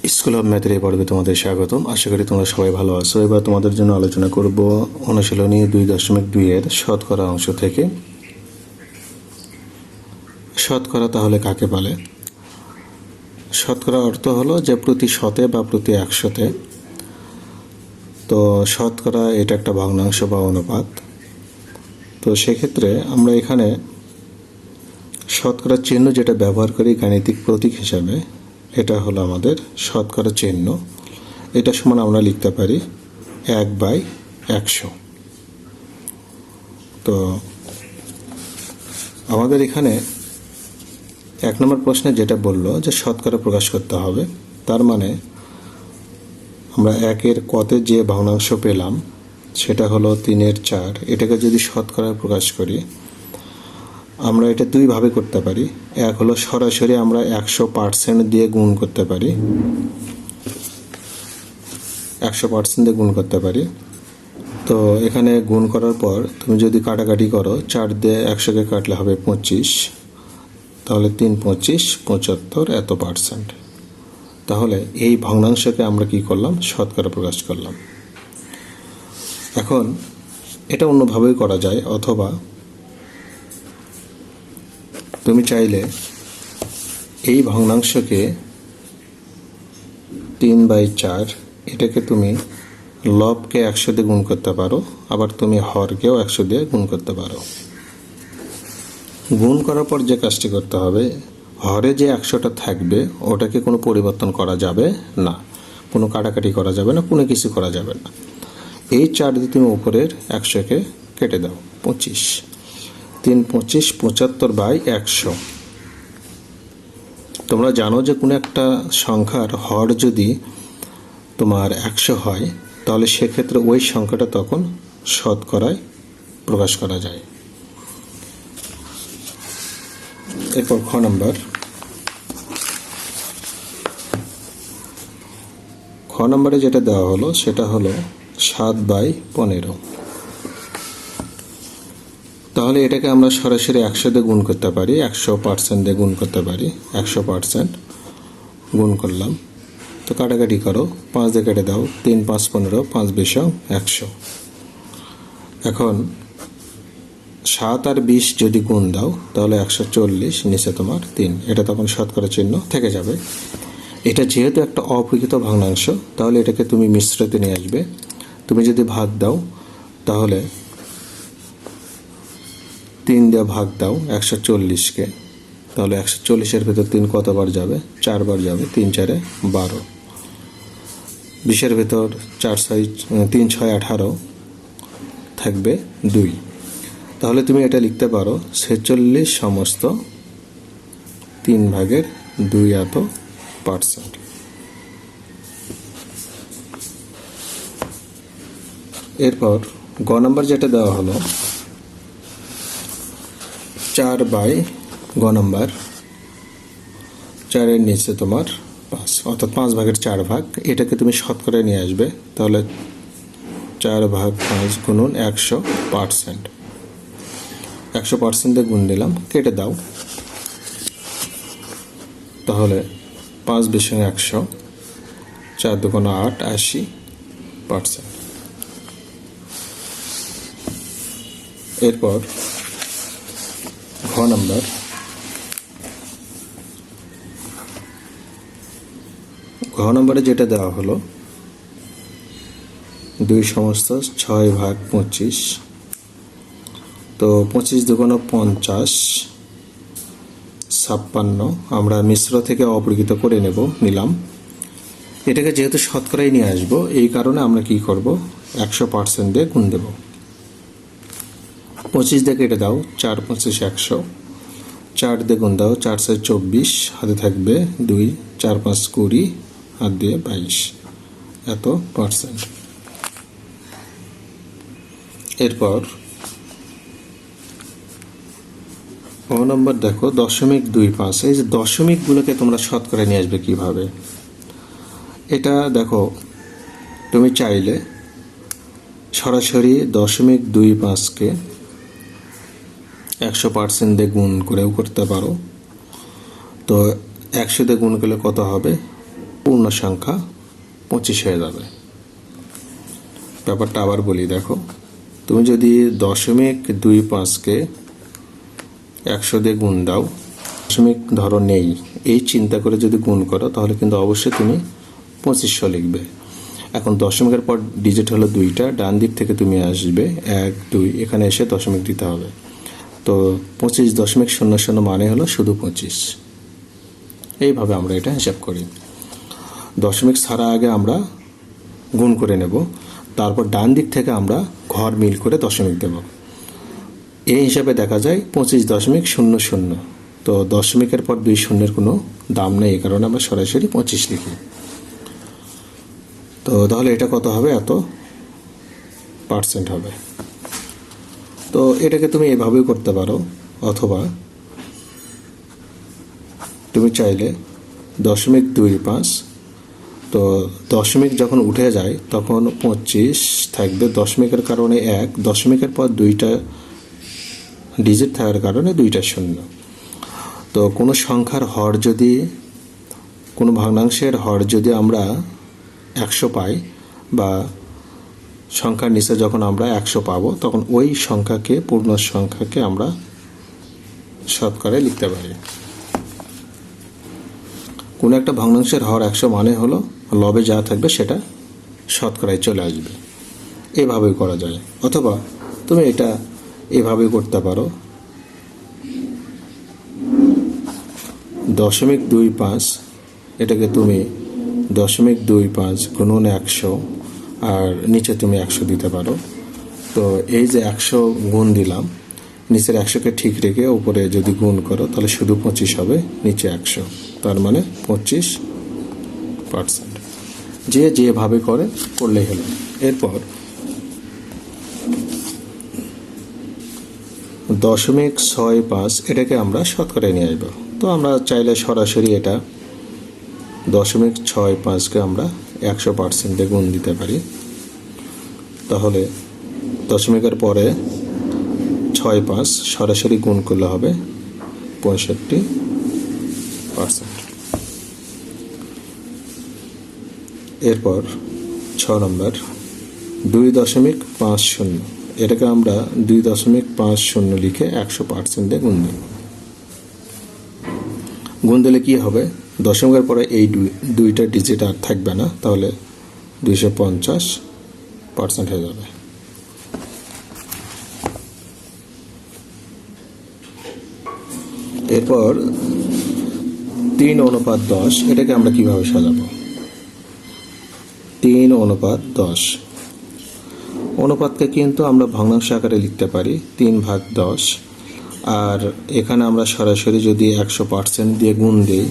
School of ম্যাথের এই পর্বে তোমাদের স্বাগতম। আশা করি তোমরা সবাই ভালো আছো। এবার তোমাদের জন্য আলোচনা করব অনুশীলনী 2.2 এর শতকরা অংশ থেকে। শতকরা তাহলে কাকে বলে? শতকরা অর্থ হলো যে প্রতি শতে বা প্রতি 100-তে। তো শতকরা এটা একটা ভগ্নাংশ বা অনুপাত। তো সেক্ষেত্রে আমরা এখানে শতকরা চিহ্ন যেটা ব্যবহার করি গাণিতিক প্রতীক হিসাবে, এটা হলো আমাদের শতকরা চিহ্ন। এটা সমান আমরা লিখতে পারি 1/100। তো আমাদের এখানে 1 নম্বর প্রশ্নে যেটা বললো যে শতকরা প্রকাশ করতে হবে, তার মানে আমরা 1-এর কতে যে ভগ্নাংশ পেলাম সেটা হলো 3/4। এটাকে যদি শতকরা প্রকাশ করি আমরা এটা দুইভাবে করতে পারি। এক হলো সরাসরি আমরা 100% দিয়ে গুণ করতে পারি, 100% দিয়ে গুণ করতে পারি। তো এখানে গুণ করার পর তুমি যদি কাটাকাটি করো, 4 দিয়ে 100-কে কাটলে হবে 25, তাহলে 3 25 75 এত %। তাহলে এই ভগ্নাংশকে আমরা কি করলাম? শতকরা প্রকাশ করলাম। এখন এটা অন্যভাবেই করা যায়, অথবা তুমি চাইলে এই ভগ্নাংশকে 3/4 এটাকে তুমি লবকে 100 দিয়ে গুণ করতে পারো, আবার তুমি হরকেও 100 দিয়ে গুণ করতে পারো। গুণ করার পর যে কাজটি করতে হবে, হরে যে 100টা থাকবে ওটাকে কোনো পরিবর্তন করা যাবে না, কোনো কাটাকাটি করা যাবে না, কোনো কিছু করা যাবে না। এই 4 দিয়ে তুমি উপরের 100-কে কেটে দাও, 25। 3 25 75/100। তোমরা জানো যে কোনো একটা সংখ্যার হর যদি তোমার 100 হয়, তাহলে সেক্ষেত্রে ওই সংখ্যাটা তখন শতকরায় প্রকাশ করা যায়। এরপর খ নম্বরে যেটা দেওয়া হলো সেটা হলো 7/15। তাহলে এটাকে আমরা সরাসরি 100 দিয়ে গুণ করতে পারি, 100% দিয়ে গুণ করতে পারি। 100% গুণ করলাম, তো কাটাকাটি করো, 5 দিয়ে কেটে দাও, 3 5 15, 5 20 100। এখন 7 আর 20 যদি গুণ দাও তাহলে 140, নিচে তোমার 3, এটা তখন শতকরা চিহ্ন থেকে যাবে। এটা যেহেতু একটা অপ্রকৃত ভগ্নাংশ, তাহলে এটাকে তুমি মিশ্রতে নিয়ে আসবে। তুমি যদি ভাগ দাও তাহলে 3 দিয়ে ভাগ দাও 140-কে, তাহলে 140-এর ভেতর 3 কতবার যাবে? 4 বার যাবে। 3 4 12, 20-এর ভেতর 3 6 18 থাকবে 2। তাহলে তুমি এটা লিখতে পারো 46 সমস্ত 3/2 এত %। এরপর গ নম্বর যেটা দেওয়া হলো 4/গ নম্বর, 4-এর নিচে তোমার 5, অর্থাৎ 5/4 এটাকে তুমি শতকরায় নিয়ে আসবে। তাহলে 4/5 গুণন 100%, 100% দিয়ে গুণ দিলাম, কেটে দাও, তাহলে 5 20 100, 4 2 8 80%। এরপর ঘ নম্বর, ঘ নম্বরে যেটা দেওয়া হলো 2 সমস্ত 6/25। তো 25 2 50, 56 আমরা মিশ্র থেকে অপ্রকৃত করে নিলাম। এটাকে যেহেতু শতকরায় নিয়ে আসবো, এই কারণে আমরা কি করব? 100% দিয়ে গুণ দেব। 25 দিয়ে কেটে দাও, 4 25 100, 4 দিয়ে গুণ দাও, 4 4 24, হাতে থাকবে 2, 4 5 20, হাত দিয়ে 22 এত %। এরপর গ নম্বর দেখো 0.25। এই যে দশমিকগুলোকে তোমরা শতকরা নিয়ে আসবে কিভাবে? এটা দেখো, তুমি চাইলে সরাসরি 0.25-কে 100% দিয়ে গুণ করেও করতে পারো। তো 100 দিয়ে গুণ করলে কত হবে? পূর্ণ সংখ্যা 25 হয়ে যাবে। ব্যাপারটা আবার বলি, দেখো, তুমি যদি 0.25কে 100 দিয়ে গুণ দাও, দশমিক ধরো নেই, এই চিন্তা করে যদি গুণ করো তাহলে কিন্তু অবশ্যই তুমি 2500 লিখবে। এখন দশমিকের পর ডিজিট হলো 2টা, ডান দিক থেকে তুমি আসবে 1 2, এখানে এসে দশমিক দিতে হবে। তো 25.00 মানে হলো শুধু 25। এইভাবে আমরা এটা হিসাব করি। দশমিক ছাড়া আগে আমরা গুণ করে নেব, তারপর ডান দিক থেকে আমরা ঘর মিল করে দশমিক দেব। এই হিসাবে দেখা যায় 25.00। তো দশমিকের পর 2 শূন্যের কোনো দাম নেই, এই কারণে আমরা সরাসরি 25 লিখি। তো তাহলে এটা কত হবে? এত পার্সেন্ট হবে। তো এটাকে তুমি এভাবেও করতে পারো, অথবা তুমি চাইলে 0.25, তো দশমিক যখন উঠে যায় তখন 25 থাকবে, দশমিকের কারণে 1, দশমিকের পর 2টা ডিজিট থাকার কারণে 2টা শূন্য। তো কোনো সংখ্যার হর যদি, কোনো ভগ্নাংশের হর যদি আমরা 100 পাই, বা সংখ্যার নিচে যখন আমরা 100 পাবো, তখন ওই সংখ্যাকে, পূর্ণ সংখ্যাকে আমরা শতকরায় লিখতে পারি। কোনো একটা ভগ্নাংশের হর 100 মানে হলো লবে যা থাকবে সেটা শতকরায় চলে আসবে। এভাবেই করা যায়, অথবা তুমি এটা এভাবেই করতে পারো। 0.25, এটাকে তুমি 0.25 গুণন 100, আর নিচে তুমি 100 দিতে পারো। তো এই যে 100 গুণ দিলাম, নিচের 100কে ঠিক রেখে উপরে যদি গুণ করো তাহলে শুধু 25 হবে, নিচে 100, তার মানে 25%। যে যেভাবে করলেই হলো। এরপর 0.65, এটাকে আমরা শতকরায় নিয়ে আসবো। তো আমরা চাইলে সরাসরি এটা 0.65কে আমরা 100% গুণ দিতে পারি। তাহলে দশমিকের পরে 65 সরাসরি গুণ করলে হবে 65%। এরপর 6 নম্বর 2.50, এটাকে আমরা 2.50 লিখে 100% গুণ দেব। গুণ দিলে কি হবে? দশমিকের পরে এই 2টা ডিজিট আর থাকবে না, তাহলে 250% হয়ে যাবে। এরপর 3:10, এটাকে আমরা কিভাবে সাজাবো? 3:10 অনুপাতকে কিন্তু আমরা ভগ্নাংশ আকারে লিখতে পারি 3/10, আর এখানে আমরা সরাসরি যদি 100% দিয়ে গুণ দিই,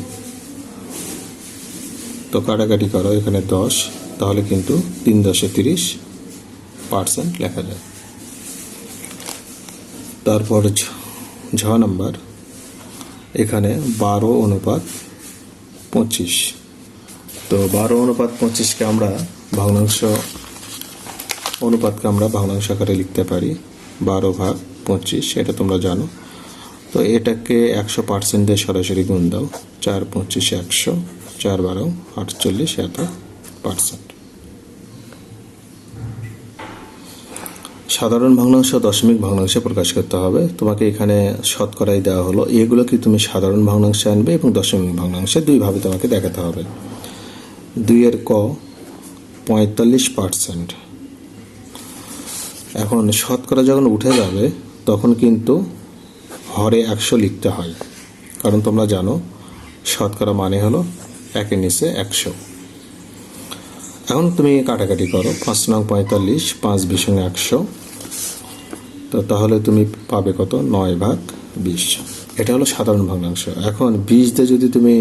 তো কাটাকাটি করো, এখানে 10, তাহলে কিন্তু 3×30% লেখা যায়। তারপর 6 নম্বর, এখানে 12:25, তো 12:25কে আমরা ভগ্নাংশ অনুপাতকে আমরা ভগ্নাংশ আকারে লিখতে পারি 12/25, এটা তোমরা জানো। তো এটাকে 100% দিয়ে সরাসরি গুণ দাও, 4×25 100, 4×12 48, এত %। সাধারণ ভগ্নাংশ দশমিক ভগ্নাংশে প্রকাশ করতে হবে। তোমাকে এখানে শতকরাই দেওয়া হলো, এগুলো কি তুমি সাধারণ ভগ্নাংশে আনবে এবং দশমিক ভগ্নাংশে, দুইভাবে তোমাকে দেখাতে হবে। 2 ক 45%। এখন শতকরা যখন উঠে যাবে তখন কিন্তু হরে 100 লিখতে হয়, কারণ তোমরা জানো শতকরা মানে হলো 1-এর নিচে 100। এখন তুমি কাটাকাটি করো, 5×45, 5×20 তো তাহলে তুমি পাবে কত? 9/20। এটা হলো সাধারণ ভগ্নাংশ। এখন 20 দিয়ে যদি তুমি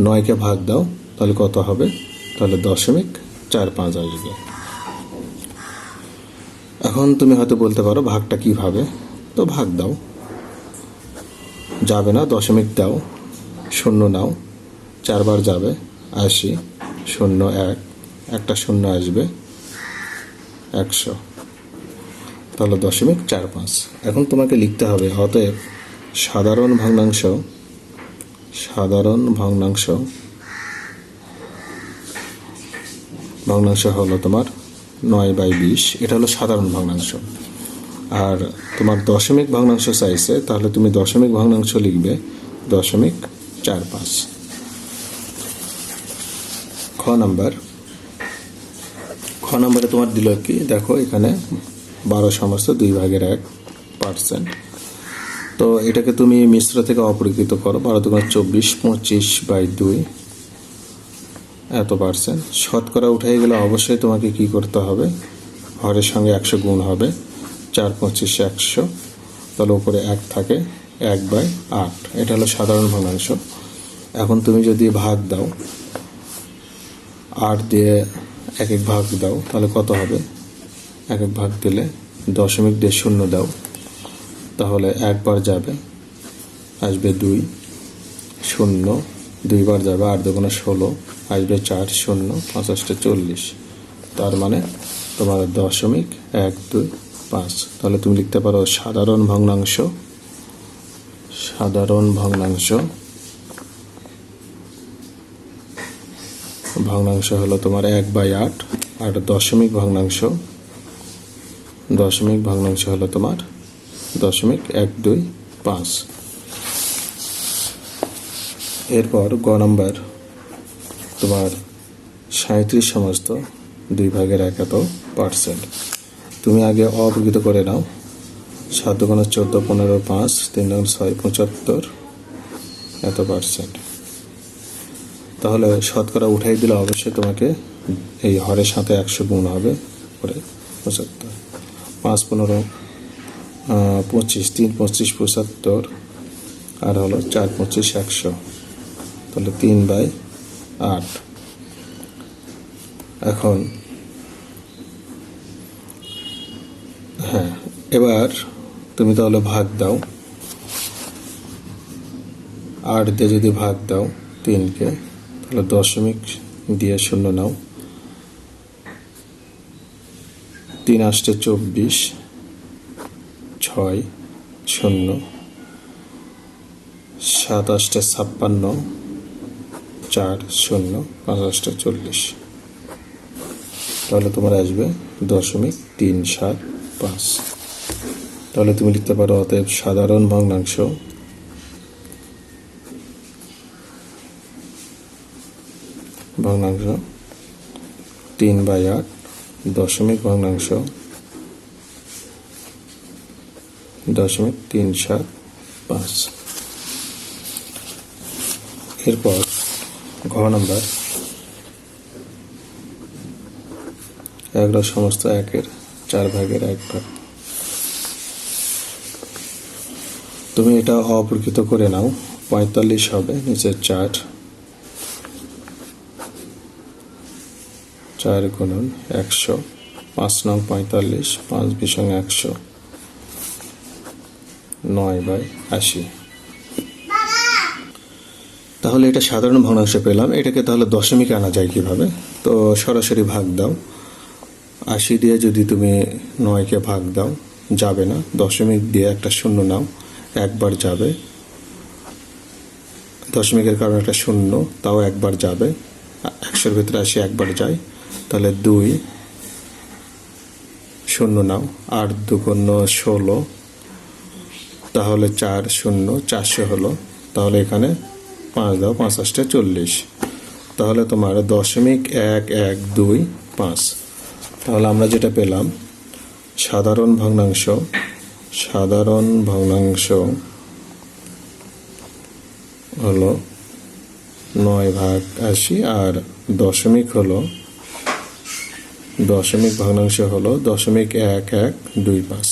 9কে ভাগ দাও তাহলে কত হবে? তাহলে 0.45 আসবে। এখন তুমি হয়তো বলতে পারো ভাগটা কিভাবে? তো ভাগ দাও, যাবে না, দশমিক দাও, শূন্য নাও, 4 বার যাবে, 80, 0 1, একটা শূন্য আসবে, 100, তাহলে 0.45। এখন তোমাকে লিখতে হবে, অতএব সাধারণ ভগ্নাংশ ভগ্নাংশ হলো তোমার 9/20, এটা হলো সাধারণ ভগ্নাংশ। আর তোমার দশমিক ভগ্নাংশ চাইছে, তাহলে তুমি দশমিক ভগ্নাংশ লিখবে 0.45। খ নাম্বারে তোমার দিল কি দেখো, এখানে 12/2 তো এটাকে তুমি মিশ্র থেকে অপরিকৃত করো। 12×2 = 24/2 এত পার্সেন্ট। শতকরা উঠে গেলে অবশ্যই তোমাকে কি করতে হবে, হরের সঙ্গে 100 গুণ হবে। 4×25 = 100, তাহলে উপরে 1 থাকে, 1/8। এটা হলো সাধারণ ভগ্নাংশ। এখন তুমি যদি ভাগ দাও, 8 দিয়ে এক ভাগ দাও, তাহলে কত হবে? এক ভাগ দিলে দশমিক দিয়ে 0 দাও, তাহলে একবার যাবে, আসবে 2, 0 দুইবার যাবে, 8 × 2 = 16, আসবে 4, 0 5 × 40, তার মানে তোমার 0.125। তাহলে তুমি লিখতে পারো সাধারণ ভগ্নাংশ হলো তোমার 1/8, আর দশমিক ভগ্নাংশ হলো তোমার 0.125। এরপর গ নাম্বার, তোমার 37 সমস্ত 2/1 তুমি আগে অপরিকৃত করে নাও। 7 × 14 = 15, 5 3 × 6 = 75 এত পার্সেন্ট। তাহলে শতকরা উঠাই দিলে অবশ্যই তোমাকে এই হরের সাথে 100 গুণ হবে, করে 75। 5 15 25, 3 25 75, আর হলো 4 25 100, তাহলে 3/8। এখন এবার তুমি তাহলে ভাগ দাও। 8 দিয়ে যদি ভাগ দাও 3-কে, তাহলে দশমিক দিয়ে 0 নাও। 3 × 8 = 24, 6 0 7 × 8 = 56, 4 0 5 × 8 = 40, তাহলে তোমার আসবে 0.375। তাহলে তুমি লিখতে পারো অতএব সাধারণ ভগ্নাংশ ভগ্নাংশ 3/8, দশমিক ভগ্নাংশ 0.375। এরপর ঘ নাম্বার, 11 সমস্ত 1/4 তুমি এটা অপরিকৃত করে নাও। 45 হবে, নিচে 4 × 100, 5 নং 45, 5 × 100, 9/80। তাহলে এটা সাধারণ ভগ্নাংশ পেলাম। এটাকে তাহলে দশমিকে আনা যায় কিভাবে? তো সরাসরি ভাগ দাও। 80 দিয়ে যদি তুমি 9-কে ভাগ দাও, যাবে না। দশমিক দিয়ে একটা 0 নাও, একবার যাবে। দশমিকের কারণে একটা 0, তাও একবার যাবে। 100-র ভিতরে 80 একবার যায়, তাহলে 2 0 নাও। 8 2 × 16, তাহলে 4 0 400 হলো। তাহলে এখানে 5 দাও, 5 × 8 = 40, তাহলে তোমার 0.1125। তাহলে আমরা যেটা পেলাম, সাধারণ ভগ্নাংশ হলো 9/80, আর দশমিক ভগ্নাংশ হলো 0.1125।